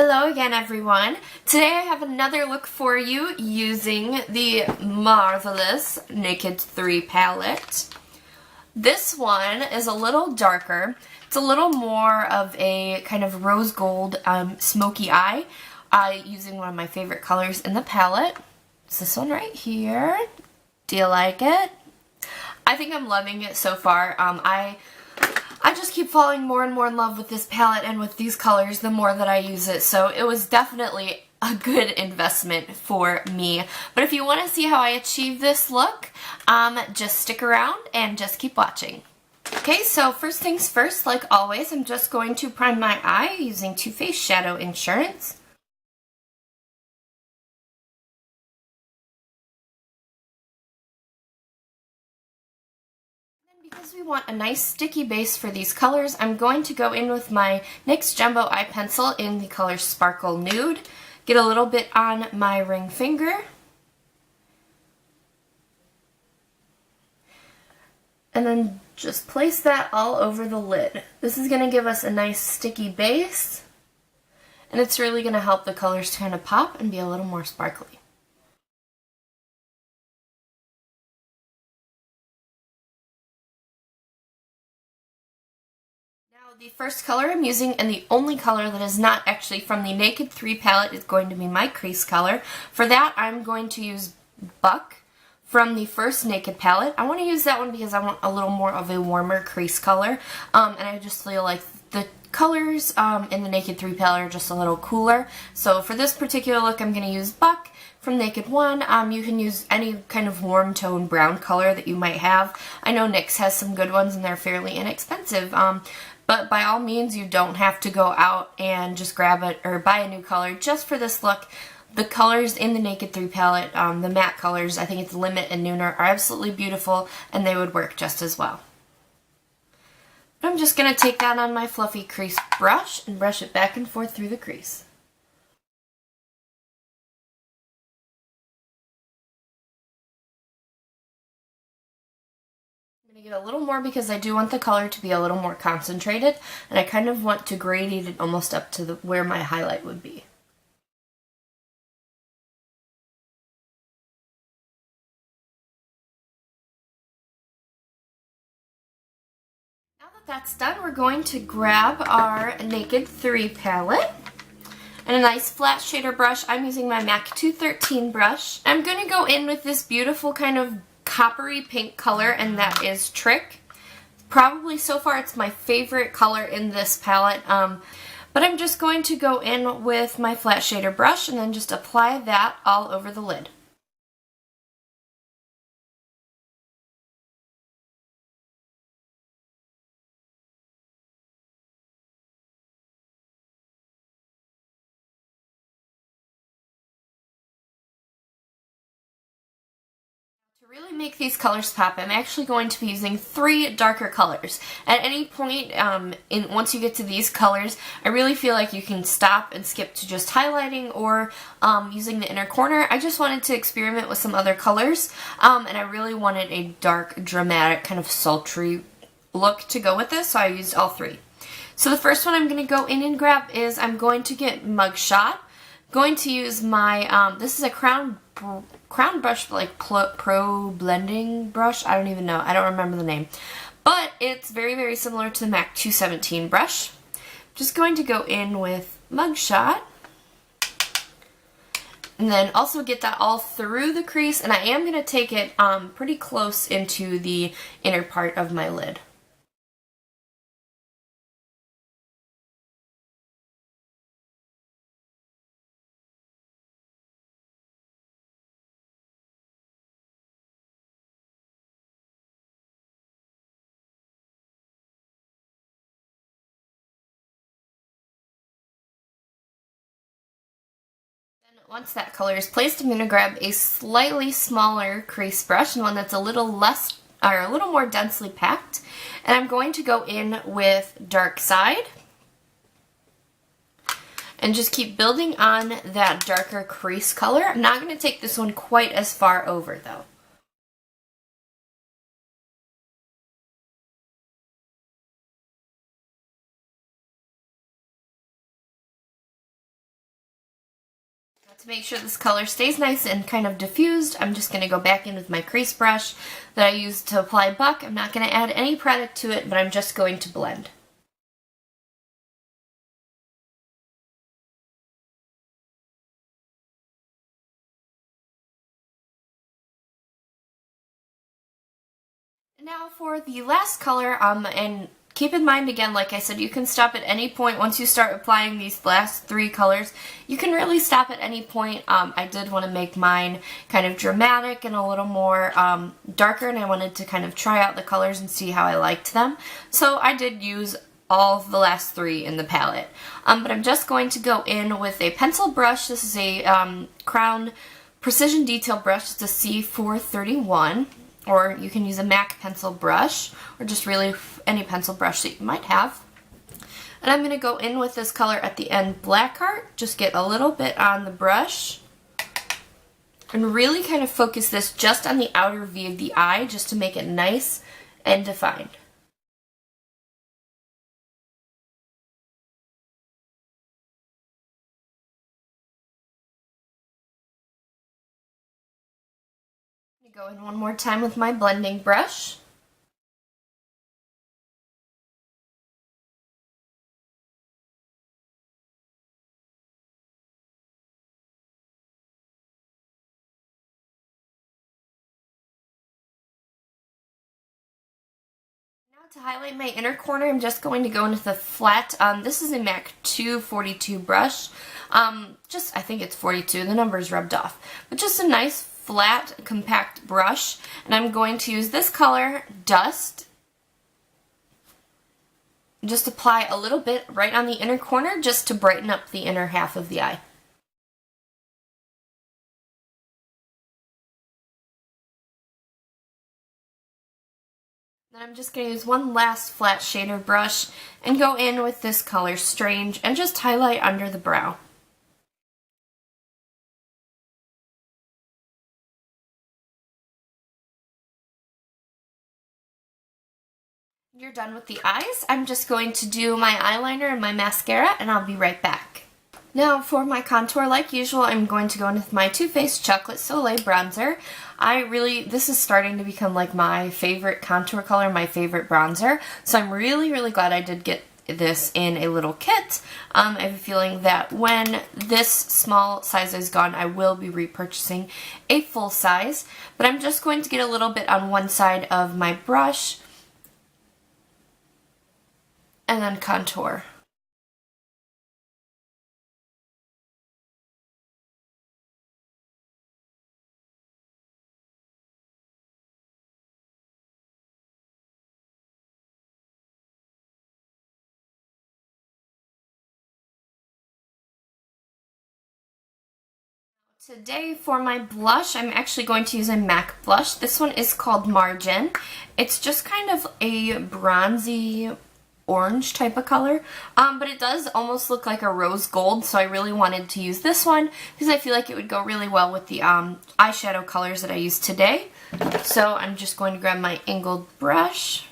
Hello again, everyone. Today I have another look for you using the marvelous Naked 3 palette. This one is a little darker. It's a little more of a kind of rose gold smoky eye using one of my favorite colors in the palette. It's this one right here. Do you like it? I think I'm loving it so far. I just keep falling more and more in love with this palette and with these colors the more that I use it, so it was definitely a good investment for me. But if you want to see how I achieve this look, just stick around and just keep watching. Okay, so first things first, like always, I'm just going to prime my eye using Too Faced Shadow Insurance. Because we want a nice sticky base for these colors, I'm going to go in with my NYX Jumbo Eye Pencil in the color Sparkle Nude. Get a little bit on my ring finger. And then just place that all over the lid. This is going to give us a nice sticky base. And it's really going to help the colors kind of pop and be a little more sparkly. The first color I'm using, and the only color that is not actually from the Naked 3 palette, is going to be my crease color. For that, I'm going to use Buck from the first Naked palette. I want to use that one because I want a little more of a warmer crease color, and I just feel like the colors in the Naked 3 palette are just a little cooler. So for this particular look, I'm going to use Buck from Naked 1. You can use any kind of warm tone brown color that you might have. I know NYX has some good ones and they're fairly inexpensive. But by all means, you don't have to go out and just grab it or buy a new color just for this look. The colors in the Naked 3 palette, the matte colors, I think it's Limit and Nooner, are absolutely beautiful, and they would work just as well. But I'm just going to take that on my fluffy crease brush and brush it back and forth through the crease. I'm going to get a little more because I do want the color to be a little more concentrated, and I kind of want to gradate it almost up to where my highlight would be. Now that that's done, we're going to grab our Naked 3 palette and a nice flat shader brush. I'm using my MAC 213 brush. I'm going to go in with this beautiful kind of coppery pink color, and that is Trick. Probably so far it's my favorite color in this palette, but I'm just going to go in with my flat shader brush and then just apply that all over the lid. To really make these colors pop, I'm actually going to be using 3 darker colors. At any point, once you get to these colors, I really feel like you can stop and skip to just highlighting or using the inner corner. I just wanted to experiment with some other colors, and I really wanted a dark, dramatic, kind of sultry look to go with this, so I used all 3. So the first one I'm going to go in and grab is I'm going to get Mugshot. Going to use my, this is a crown brush, like Pro Blending brush. I don't even know. I don't remember the name. But it's very, very similar to the MAC 217 brush. Just going to go in with Mugshot. And then also get that all through the crease. And I am going to take it pretty close into the inner part of my lid. Once that color is placed, I'm going to grab a slightly smaller crease brush, and one that's a little less, or a little more densely packed, and I'm going to go in with Dark Side, and just keep building on that darker crease color. I'm not going to take this one quite as far over though. To make sure this color stays nice and kind of diffused, I'm just going to go back in with my crease brush that I used to apply Buck. I'm not going to add any product to it, but I'm just going to blend. Now for the last color, and keep in mind again, like I said, you can stop at any point once you start applying these last three colors. You can really stop at any point. I did want to make mine kind of dramatic and a little more darker, and I wanted to kind of try out the colors and see how I liked them. So I did use all of the last three in the palette. But I'm just going to go in with a pencil brush. This is a Crown Precision Detail brush. It's a C431. Or you can use a MAC pencil brush, or just really any pencil brush that you might have. And I'm going to go in with this color at the end, Blackheart. Just get a little bit on the brush. And really kind of focus this just on the outer V of the eye, just to make it nice and defined. Go in one more time with my blending brush. Now to highlight my inner corner, I'm just going to go into the flat, this is a MAC 242 brush. I think it's 42, the number's rubbed off. But just a nice flat, compact brush, and I'm going to use this color, Dust. Just apply a little bit right on the inner corner just to brighten up the inner half of the eye. Then I'm just going to use one last flat shader brush and go in with this color, Strange, and just highlight under the brow. You're done with the eyes. I'm just going to do my eyeliner and my mascara, and I'll be right back. Now for my contour, like usual, I'm going to go in with my Too Faced Chocolate Soleil bronzer. This is starting to become like my favorite contour color, my favorite bronzer, so I'm really, really glad I did get this in a little kit. I have a feeling that when this small size is gone, I will be repurchasing a full size, but I'm just going to get a little bit on one side of my brush, and then contour. Today for my blush, I'm actually going to use a MAC blush. This one is called Margin. It's just kind of a bronzy orange type of color, but it does almost look like a rose gold, so I really wanted to use this one because I feel like it would go really well with the eyeshadow colors that I used today. So I'm just going to grab my angled brush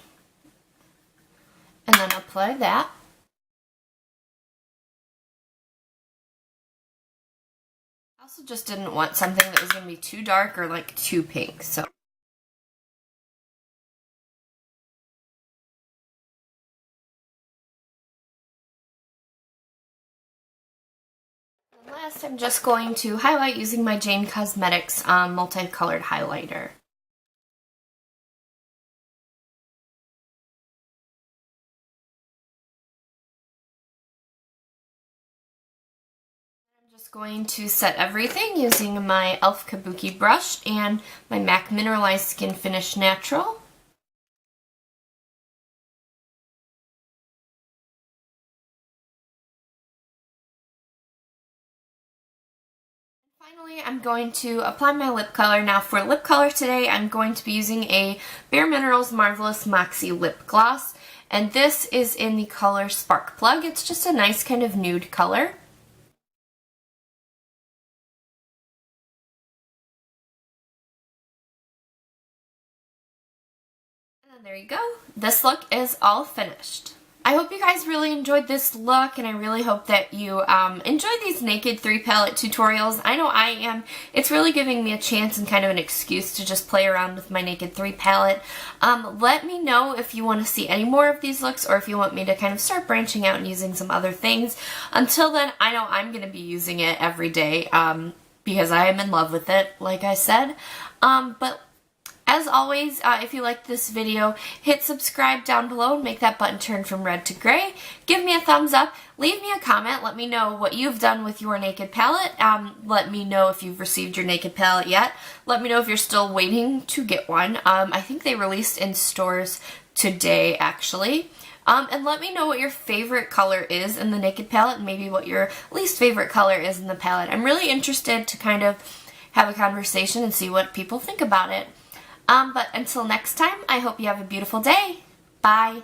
and then apply that. I also just didn't want something that was going to be too dark or like too pink, so. Last, I'm just going to highlight using my Jane Cosmetics multicolored highlighter. I'm just going to set everything using my e.l.f. Kabuki brush and my MAC Mineralized Skin Finish Natural. Finally, I'm going to apply my lip color. Now for lip color today, I'm going to be using a Bare Minerals Marvelous Moxie Lip Gloss. And this is in the color Spark Plug. It's just a nice kind of nude color. And then there you go. This look is all finished. I hope you guys really enjoyed this look, and I really hope that you enjoy these Naked 3 palette tutorials. I know I am. It's really giving me a chance and kind of an excuse to just play around with my Naked 3 palette. Let me know if you want to see any more of these looks, or if you want me to kind of start branching out and using some other things. Until then, I know I'm going to be using it every day because I am in love with it, like I said. But as always, if you liked this video, hit subscribe down below and make that button turn from red to gray. Give me a thumbs up. Leave me a comment. Let me know what you've done with your Naked palette. Let me know if you've received your Naked palette yet. Let me know if you're still waiting to get one. I think they released in stores today, actually. And let me know what your favorite color is in the Naked palette, and maybe what your least favorite color is in the palette. I'm really interested to kind of have a conversation and see what people think about it. But until next time, I hope you have a beautiful day. Bye.